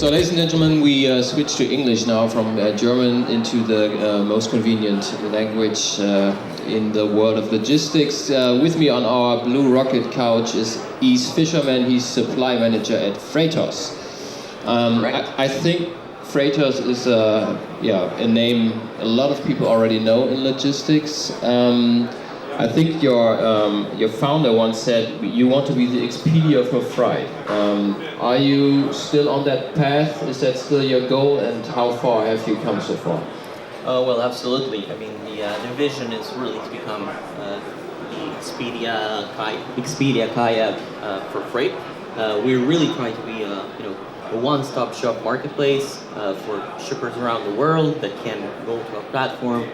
So, ladies and gentlemen, we switch to English now from German into the most convenient language in the world of logistics. With me on our Blue Rocket couch is Fiszerman. He's supply manager at Freightos. I think Freightos is a name a lot of people already know in logistics. I think your founder once said you want to be the Expedia for freight. Are you still on that path? Is that still your goal? And how far have you come so far? Well, absolutely. I mean, the vision is really to become the Expedia kayak for freight. We're really trying to be a one-stop shop marketplace for shippers around the world that can go to a platform,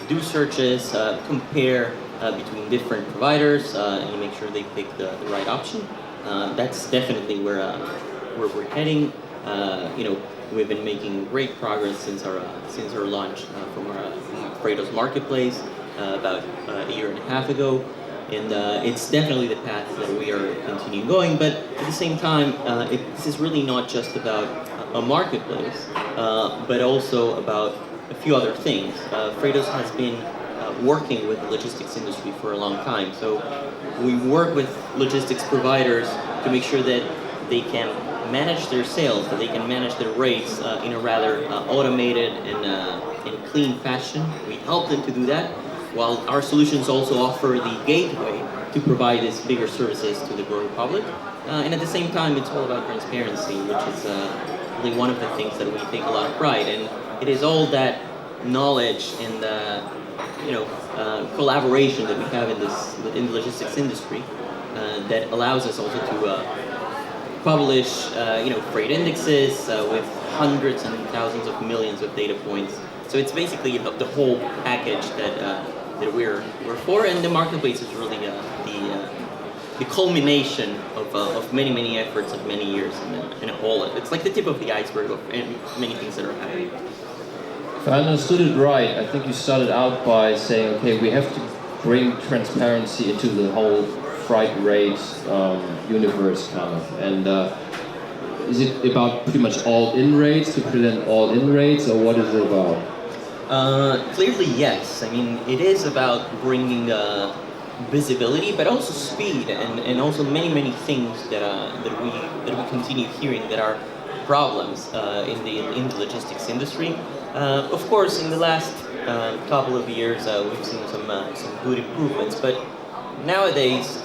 do searches, compare between different providers, and make sure they pick the right option. That's definitely where we're heading. We've been making great progress since our launch from our Freightos marketplace about a year and a half ago, and it's definitely the path that we are continuing going. But at the same time, this is really not just about a marketplace, but also about a few other things. Freightos has been working with the logistics industry for a long time, so we work with logistics providers to make sure that they can manage their sales, that they can manage their rates in a rather automated and clean fashion. We help them to do that, while our solutions also offer the gateway to provide these bigger services to the growing public. And at the same time, it's all about transparency, which is really one of the things that we take a lot of pride in. It is all that knowledge and collaboration that we have in the logistics industry that allows us also to publish freight indexes with hundreds and thousands of millions of data points. So it's basically the whole package that we're for, and the marketplace is really the culmination of many efforts of many years, and all it's like the tip of the iceberg of many things that are happening. If I understood it right, I think you started out by saying, okay, we have to bring transparency into the whole freight rate universe, kind of. And is it about pretty much all-in rates, to present all-in rates, or what is it about? Clearly, yes. I mean, it is about bringing visibility, but also speed, and also many things that we continue hearing that are problems in the logistics industry. Of course, in the last couple of years, we've seen some good improvements, but nowadays,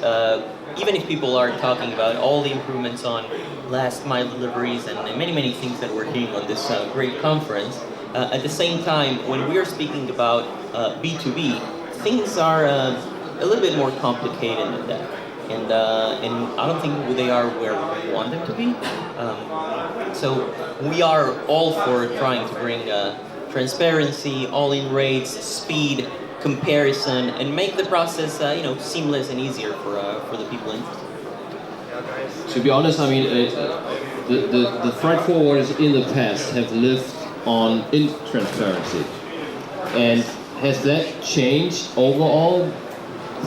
even if people are talking about all the improvements on last mile deliveries and many things that we're hearing on this great conference, at the same time, when we're speaking about B2B, things are a little bit more complicated than that. And I don't think they are where we want them to be. So we are all for trying to bring transparency, all-in rates, speed, comparison, and make the process seamless and easier for the people interested. To be honest, I mean, the freight forwarders in the past have lived on intransparency, and has that changed overall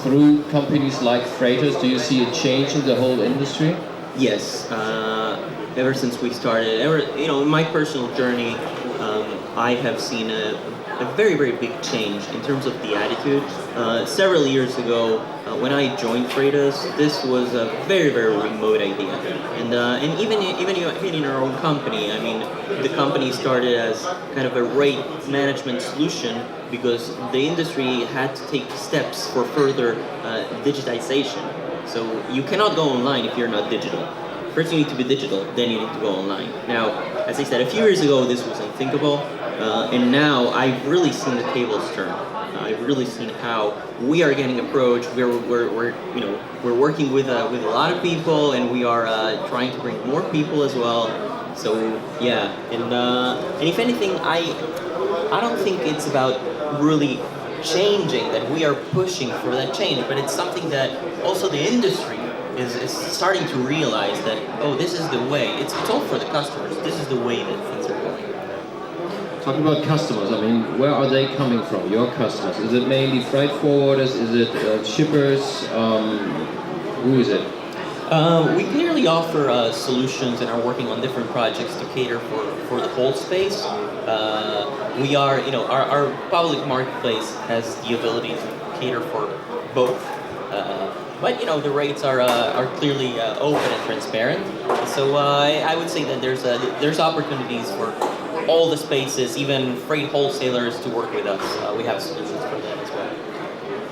through companies like Freightos? Do you see a change in the whole industry? Yes. Ever since we started, in my personal journey, I have seen a very big change in terms of the attitude. Several years ago, when I joined Freightos, this was a very remote idea, and even in our own company, I mean, the company started as kind of a rate management solution because the industry had to take steps for further digitization. So you cannot go online if you're not digital. First you need to be digital, then you need to go online. Now, as I said, a few years ago this was unthinkable, and now I've really seen the tables turn. I've really seen how we are getting approached. We're working with a lot of people, and we are trying to bring more people as well. So yeah, and if anything, I don't think it's about really changing, that we are pushing for that change, but it's something that also the industry is starting to realize that, oh, this is the way. It's all for the customers. This is the way that things are going. Talking about customers, I mean, where are they coming from, your customers? Is it mainly freight forwarders? Is it shippers? Who is it? We clearly offer solutions and are working on different projects to cater for the whole space. We are, our public marketplace has the ability to cater for both. But the rates are clearly open and transparent. So I would say that there's opportunities for all the spaces, even freight wholesalers, to work with us. We have solutions for that as well.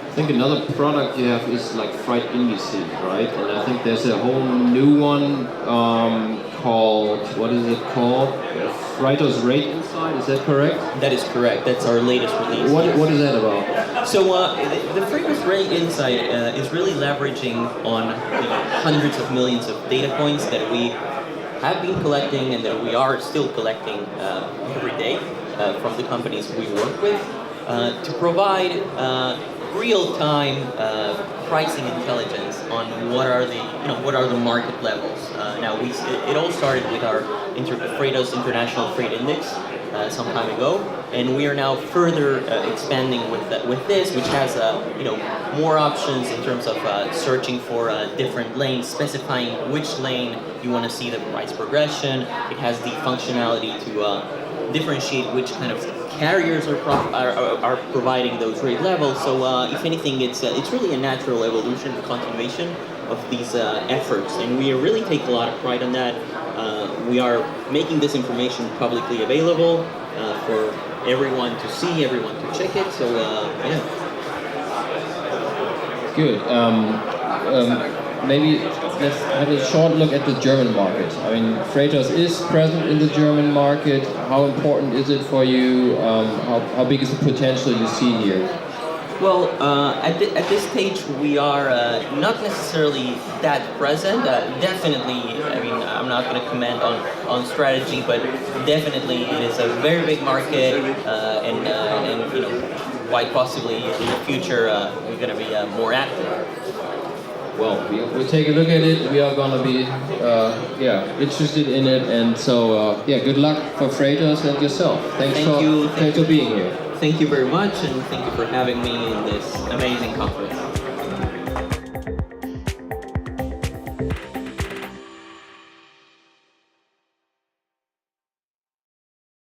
I think another product you have is like freight indices, right? And I think there's a whole new one called, what is it called? Freighter's Rate Insight, is that correct? That is correct. That's our latest release. What is that about? So the Fiszerman Rate Insight is really leveraging on the hundreds of millions of data points that we have been collecting and that we are still collecting every day from the companies we work with to provide real-time pricing intelligence on what are the market levels. Now it all started with our Freightos International Freight Index some time ago, and we are now further expanding with this, which has more options in terms of searching for different lanes, specifying which lane you want to see the price progression. It has the functionality to differentiate which kind of carriers are providing those rate levels. So if anything, it's really a natural evolution and continuation of these efforts, and we really take a lot of pride on that. We are making this information publicly available for everyone to see, everyone to check it. So yeah. Good. Maybe let's have a short look at the German market. I mean, Freightos is present in the German market. How important is it for you? How big is the potential you see here? Well, at this stage, we are not necessarily that present. Definitely, I mean, I'm not going to comment on strategy, but definitely it is a very big market, and quite possibly in the future we're going to be more active. Well, we'll take a look at it. We are going to be interested in it, and so good luck for Freightos and yourself. Thanks for being here. Thank you very much, and thank you for having me in this amazing conference.